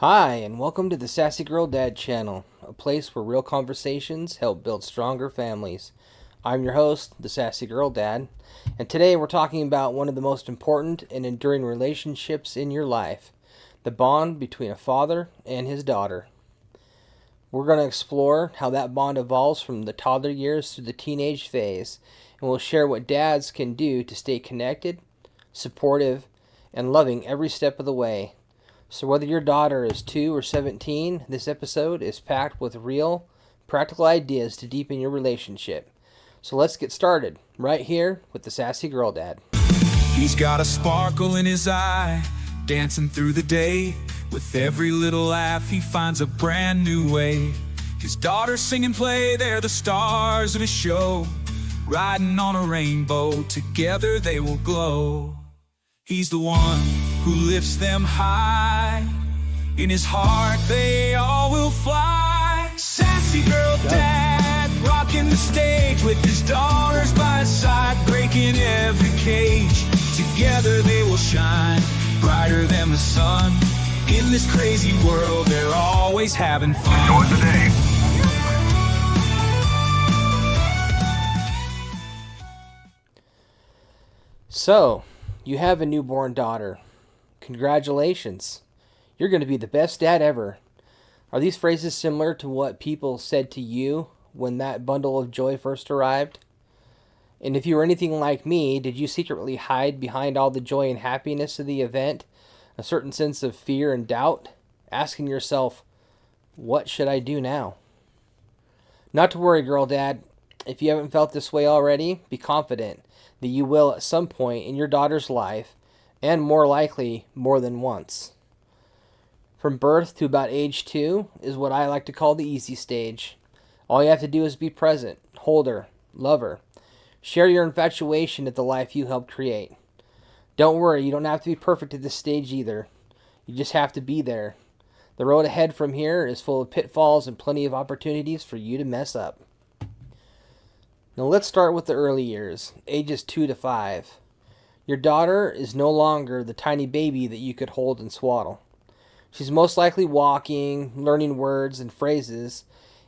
Hi, and welcome to the Sassy Girl Dad channel, a place where real conversations help build stronger families. I'm your host, the Sassy Girl Dad, and today we're talking about one of the most important and enduring relationships in your life, the bond between a father and his daughter. We're going to explore how that bond evolves from the toddler years through the teenage phase, and we'll share what dads can do to stay connected, supportive, and loving every step of the way. So whether your daughter is 2 or 17, this episode is packed with real, practical ideas to deepen your relationship. So let's get started, right here with the Sassy Girl Dad. He's got a sparkle in his eye, dancing through the day. With every little laugh, he finds a brand new way. His daughters sing and play, they're the stars of his show. Riding on a rainbow, together they will glow. He's the one who lifts them high. In his heart they all will fly. Sassy Girl Dad, rocking the stage with his daughters by his side, breaking every cage. Together they will shine, brighter than the sun. In this crazy world they're always having fun. Enjoy the day. So, you have a newborn daughter. Congratulations. You're going to be the best dad ever. Are these phrases similar to what people said to you when that bundle of joy first arrived? And if you were anything like me, did you secretly hide behind all the joy and happiness of the event a certain sense of fear and doubt, asking yourself, what should I do now? Not to worry, girl dad. If you haven't felt this way already, be confident that you will at some point in your daughter's life, and more likely more than once. From birth to about age 2 is what I like to call the easy stage. All you have to do is be present, hold her, love her, share your infatuation at the life you helped create. Don't worry, you don't have to be perfect at this stage either. You just have to be there. The road ahead from here is full of pitfalls and plenty of opportunities for you to mess up. Now let's start with the early years, ages 2 to 5. Your daughter is no longer the tiny baby that you could hold and swaddle. She's most likely walking, learning words and phrases,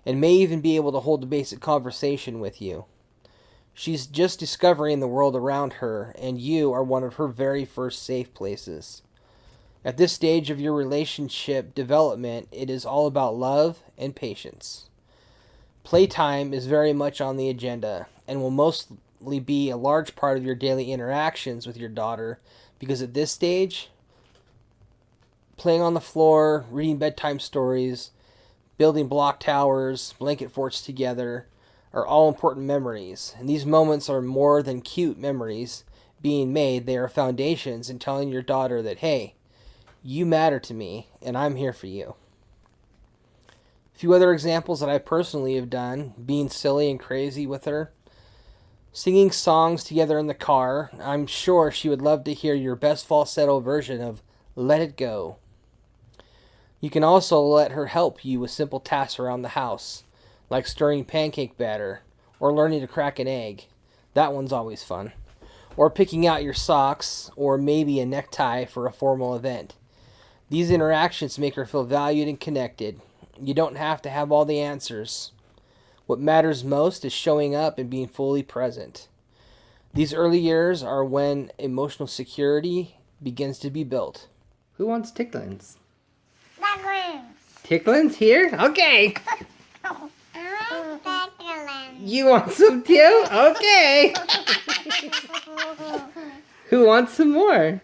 and may even be able to hold a basic conversation with you. She's just discovering the world around her, and you are one of her very first safe places. At this stage of your relationship development, it is all about love and patience. Playtime is very much on the agenda, and will mostly be a large part of your daily interactions with your daughter, because at this stage, playing on the floor, reading bedtime stories, building block towers, blanket forts together are all important memories. And these moments are more than cute memories being made. They are foundations in telling your daughter that, hey, you matter to me and I'm here for you. A few other examples that I personally have done: being silly and crazy with her, singing songs together in the car. I'm sure she would love to hear your best falsetto version of Let It Go. You can also let her help you with simple tasks around the house, like stirring pancake batter or learning to crack an egg. That one's always fun. Or picking out your socks, or maybe a necktie for a formal event. These interactions make her feel valued and connected. You don't have to have all the answers. What matters most is showing up and being fully present. These early years are when emotional security begins to be built. Who wants ticklins? Ticklins here? Okay. You want some too? Okay. Who wants some more?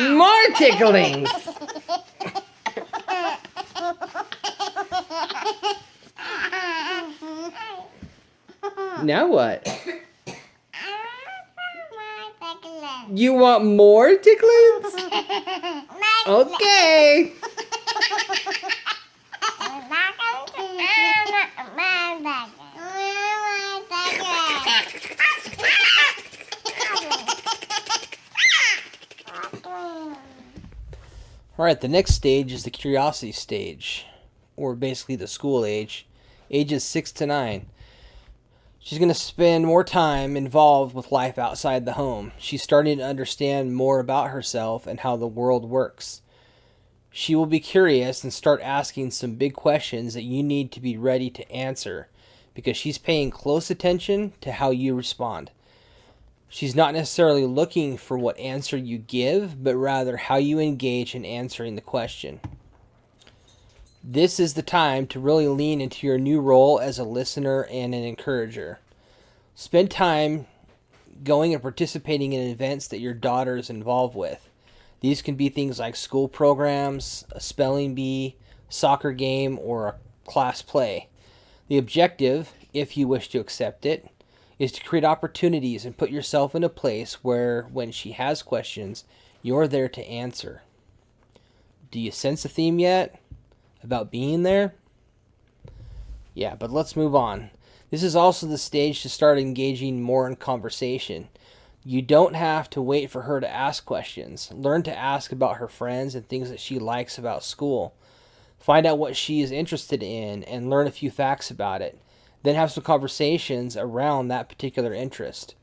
More ticklings. Now what? You want more ticklins? Okay. Alright, the next stage is the curiosity stage, or basically the school age, ages 6 to 9. She's going to spend more time involved with life outside the home. She's starting to understand more about herself and how the world works. She will be curious and start asking some big questions that you need to be ready to answer because she's paying close attention to how you respond. She's not necessarily looking for what answer you give, but rather how you engage in answering the question. This is the time to really lean into your new role as a listener and an encourager. Spend time going and participating in events that your daughter is involved with. These can be things like school programs, a spelling bee, soccer game, or a class play. The objective, if you wish to accept it, is to create opportunities and put yourself in a place where, when she has questions, you're there to answer. Do you sense a theme yet about being there? Yeah, but let's move on. This is also the stage to start engaging more in conversation. You don't have to wait for her to ask questions. Learn to ask about her friends and things that she likes about school. Find out what she is interested in and learn a few facts about it. Then have some conversations around that particular interest.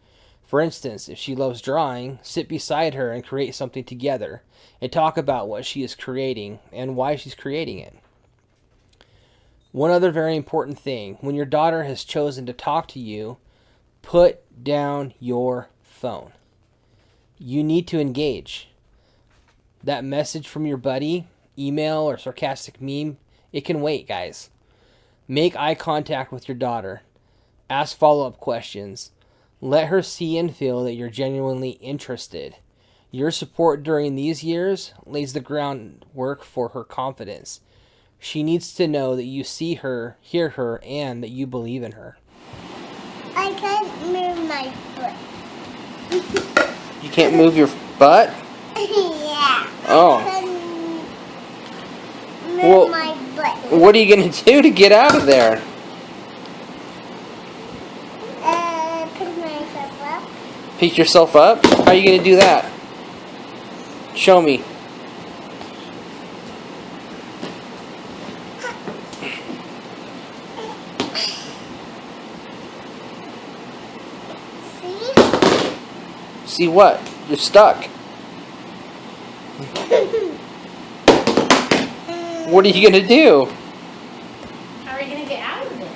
For instance, if she loves drawing, sit beside her and create something together and talk about what she is creating and why she's creating it. One other very important thing, when your daughter has chosen to talk to you, put down your phone. You need to engage. That message from your buddy, email, or sarcastic meme, it can wait, guys. Make eye contact with your daughter. Ask follow-up questions. Let her see and feel that you're genuinely interested. Your support during these years lays the groundwork for her confidence. She needs to know that you see her, hear her, and that you believe in her. I can't move my foot. You can't move your butt? Yeah. Oh. I can move Well, my butt. what are you going to do to get out of there? Pick myself up. Pick yourself up? How are you going to do that? Show me. See? See what? You're stuck. What are you going to do? How are you going to get out of there?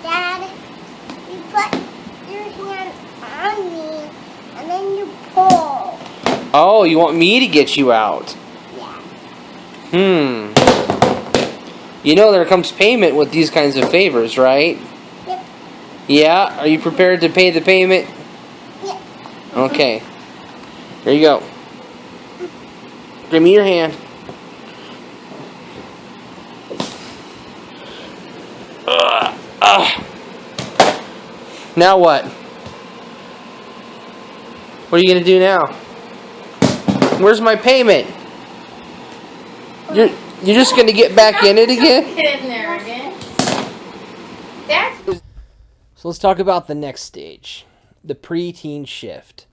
Dad, you put your hand on me and then you pull. Oh, you want me to get you out? Yeah. You know there comes payment with these kinds of favors, right? Yep. Yeah? Are you prepared to pay the payment? Yep. Okay. Here you go. Give me your hand. Now what? What are you going to do now? Where's my payment? You're just going to get back in it again? Get in there again. That's So let's talk about the next stage, the preteen shift.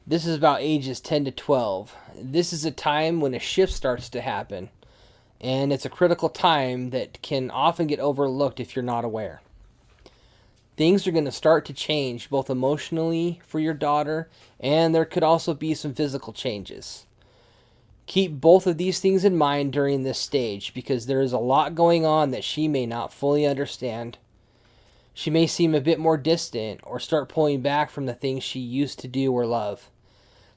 This is about ages 10 to 12. This is a time when a shift starts to happen, and it's a critical time that can often get overlooked if you're not aware. Things are going to start to change both emotionally for your daughter, and there could also be some physical changes. Keep both of these things in mind during this stage because there is a lot going on that she may not fully understand. She may seem a bit more distant or start pulling back from the things she used to do or love.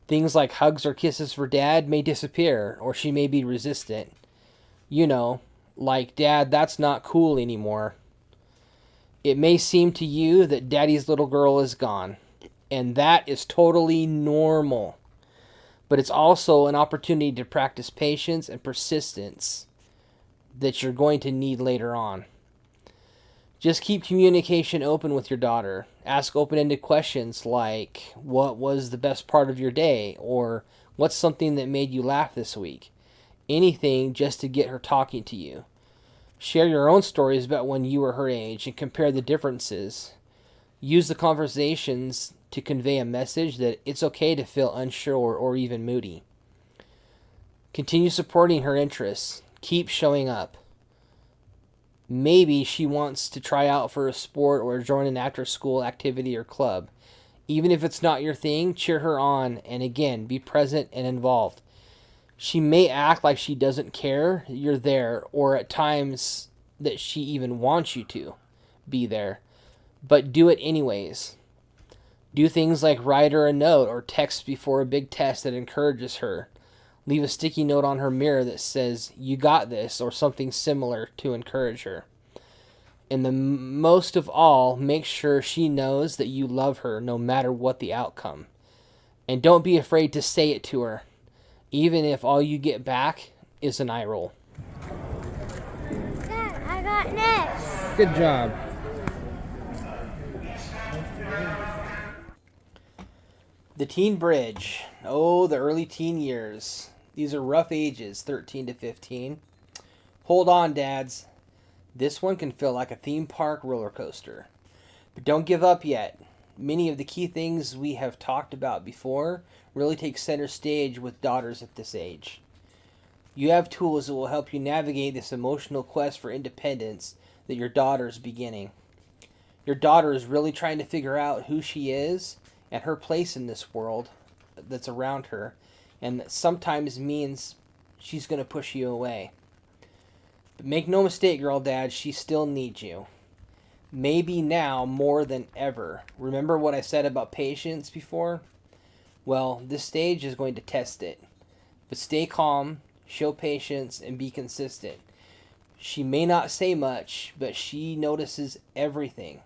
Things like hugs or kisses for dad may disappear, or she may be resistant. You know, like, Dad, that's not cool anymore. It may seem to you that daddy's little girl is gone, and that is totally normal. But it's also an opportunity to practice patience and persistence that you're going to need later on. Just keep communication open with your daughter. Ask open-ended questions like, what was the best part of your day? Or what's something that made you laugh this week? Anything just to get her talking to you. Share your own stories about when you were her age and compare the differences. Use the conversations to convey a message that it's okay to feel unsure or even moody. Continue supporting her interests. Keep showing up. Maybe she wants to try out for a sport or join an after-school activity or club. Even if it's not your thing, cheer her on, and again, be present and involved. She may act like she doesn't care you're there, or at times that she even wants you to be there, but do it anyways. Do things like write her a note or text before a big test that encourages her. Leave a sticky note on her mirror that says, "You got this," or something similar to encourage her. And the most of all, make sure she knows that you love her no matter what the outcome. And don't be afraid to say it to her, even if all you get back is an eye roll. Dad, I got next. Good job. The teen bridge. Oh, the early teen years. These are rough ages, 13 to 15. Hold on, dads. This one can feel like a theme park roller coaster. But don't give up yet. Many of the key things we have talked about before really take center stage with daughters at this age. You have tools that will help you navigate this emotional quest for independence that your daughter is beginning. Your daughter is really trying to figure out who she is and her place in this world that's around her, and that sometimes means she's going to push you away. But make no mistake, girl dad, she still needs you. Maybe now more than ever. Remember what I said about patience before? Well, this stage is going to test it. But stay calm, show patience, and be consistent. She may not say much, but she notices everything.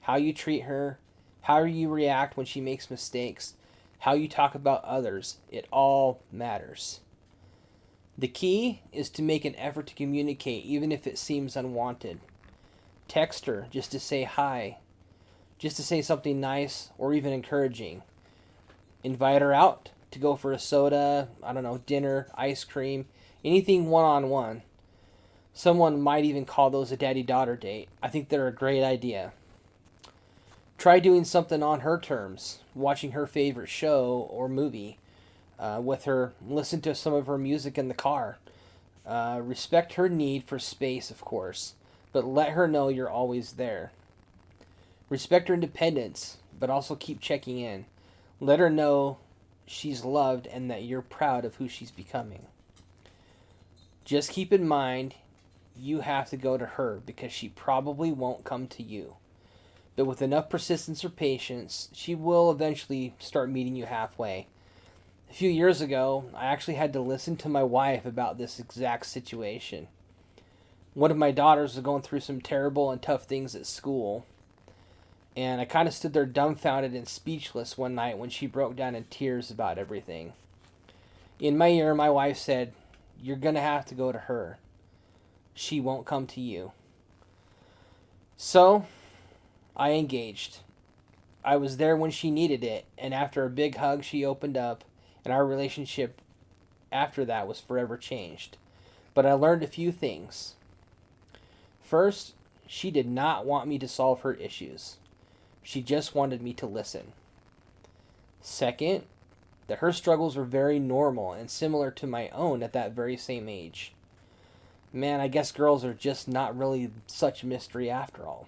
How you treat her, how you react when she makes mistakes, how you talk about others. It all matters. The key is to make an effort to communicate, even if it seems unwanted. Text her just to say hi, just to say something nice or even encouraging. Invite her out to go for a soda, dinner, ice cream, anything one-on-one. Someone might even call those a daddy-daughter date. I think they're a great idea. Try doing something on her terms, watching her favorite show or movie with her, listen to some of her music in the car. Respect her need for space, of course, but let her know you're always there. Respect her independence, but also keep checking in. Let her know she's loved and that you're proud of who she's becoming. Just keep in mind, you have to go to her because she probably won't come to you. But with enough persistence or patience, she will eventually start meeting you halfway. A few years ago, I actually had to listen to my wife about this exact situation. One of my daughters was going through some terrible and tough things at school, and I kind of stood there dumbfounded and speechless one night when she broke down in tears about everything. In my ear, my wife said, "You're going to have to go to her. She won't come to you." So, I engaged. I was there when she needed it, and after a big hug, she opened up, and our relationship after that was forever changed. But I learned a few things. First, she did not want me to solve her issues. She just wanted me to listen. Second, that her struggles were very normal and similar to my own at that very same age. Man, I guess girls are just not really such a mystery after all.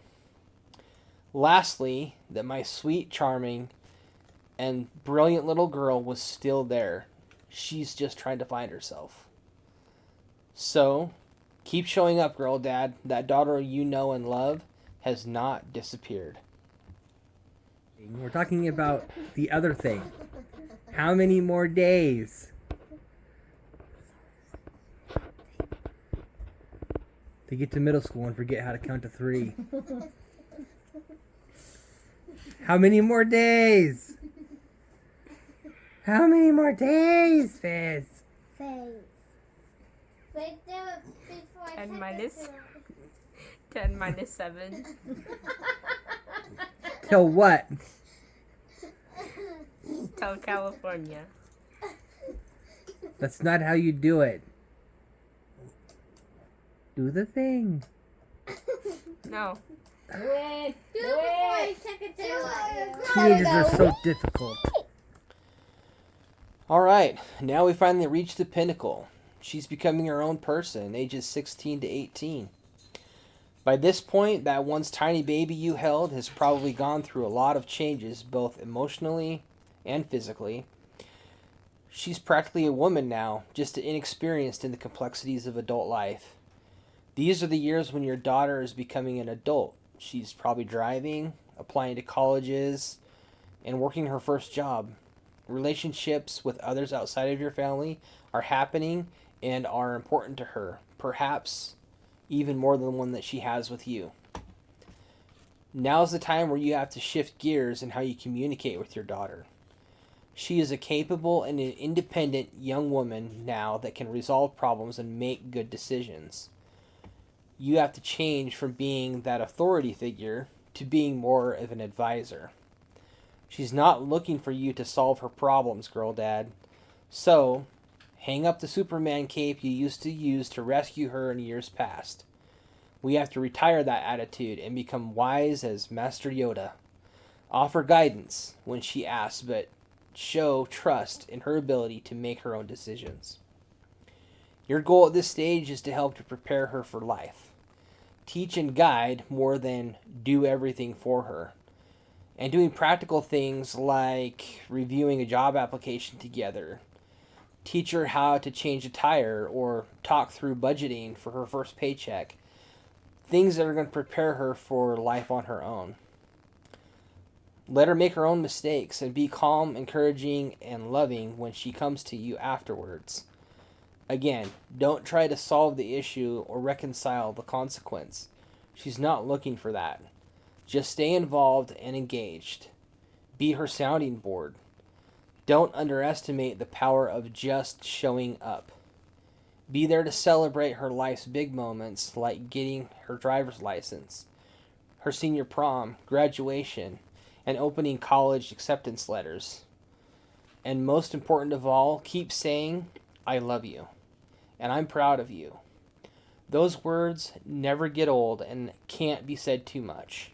Lastly, that my sweet, charming, and brilliant little girl was still there. She's just trying to find herself. So, keep showing up, girl dad. That daughter you know and love has not disappeared. We're talking about the other thing. How many more days? To get to middle school and forget how to count to 3. How many more days? How many more days, Fizz? Wait there before I 10 check minus it. 10 minus 7. Till what? Tell California. That's not how you do it. Do the thing. No. Do it before I check it to Teenagers are so difficult. Alright, now we finally reached the pinnacle. She's becoming her own person, ages 16 to 18. By this point, that once tiny baby you held has probably gone through a lot of changes, both emotionally and physically. She's practically a woman now, just inexperienced in the complexities of adult life. These are the years when your daughter is becoming an adult. She's probably driving, applying to colleges, and working her first job. Relationships with others outside of your family are happening and are important to her, perhaps even more than the one that she has with you. Now's the time where you have to shift gears in how you communicate with your daughter. She is a capable and an independent young woman now that can resolve problems and make good decisions. You have to change from being that authority figure to being more of an advisor. She's not looking for you to solve her problems, girl dad. So, hang up the Superman cape you used to use to rescue her in years past. We have to retire that attitude and become wise as Master Yoda. Offer guidance when she asks, but show trust in her ability to make her own decisions. Your goal at this stage is to help to prepare her for life. Teach and guide more than do everything for her. And doing practical things like reviewing a job application together. Teach her how to change a tire or talk through budgeting for her first paycheck. Things that are going to prepare her for life on her own. Let her make her own mistakes and be calm, encouraging, and loving when she comes to you afterwards. Again, don't try to solve the issue or reconcile the consequence. She's not looking for that. Just stay involved and engaged. Be her sounding board. Don't underestimate the power of just showing up. Be there to celebrate her life's big moments like getting her driver's license, her senior prom, graduation, and opening college acceptance letters. And most important of all, keep saying, I love you, and I'm proud of you. Those words never get old and can't be said too much.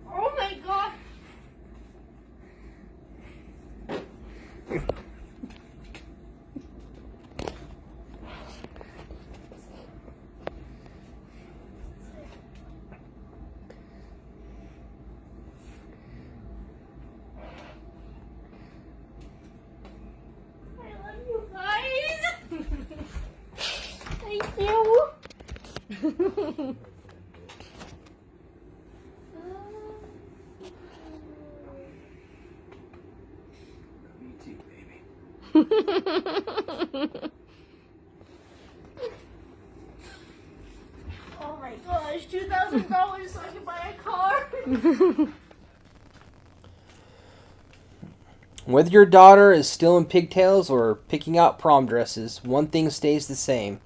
Oh my god! I love you guys! Thank you! Me too, baby. Oh my gosh, $2,000 so I can buy a car! Whether your daughter is still in pigtails or picking out prom dresses, one thing stays the same.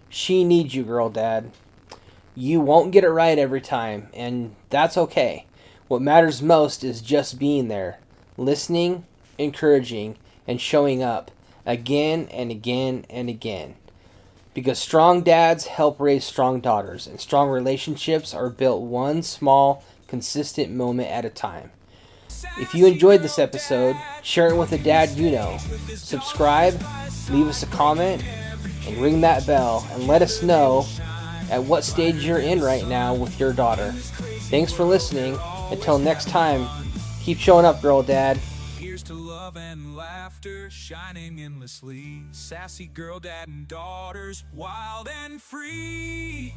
She needs you, girl dad. You won't get it right every time, and that's okay. What matters most is just being there, listening, encouraging, and showing up again and again and again. Because strong dads help raise strong daughters, and strong relationships are built one small, consistent moment at a time. If you enjoyed this episode, share it with a dad you know. Subscribe, leave us a comment, and ring that bell, and let us know at what stage you're in right now with your daughter. Thanks for listening. Until next time, keep showing up, girl dad. Here's to love and laughter shining endlessly. Sassy girl, dad, and daughters, wild and free.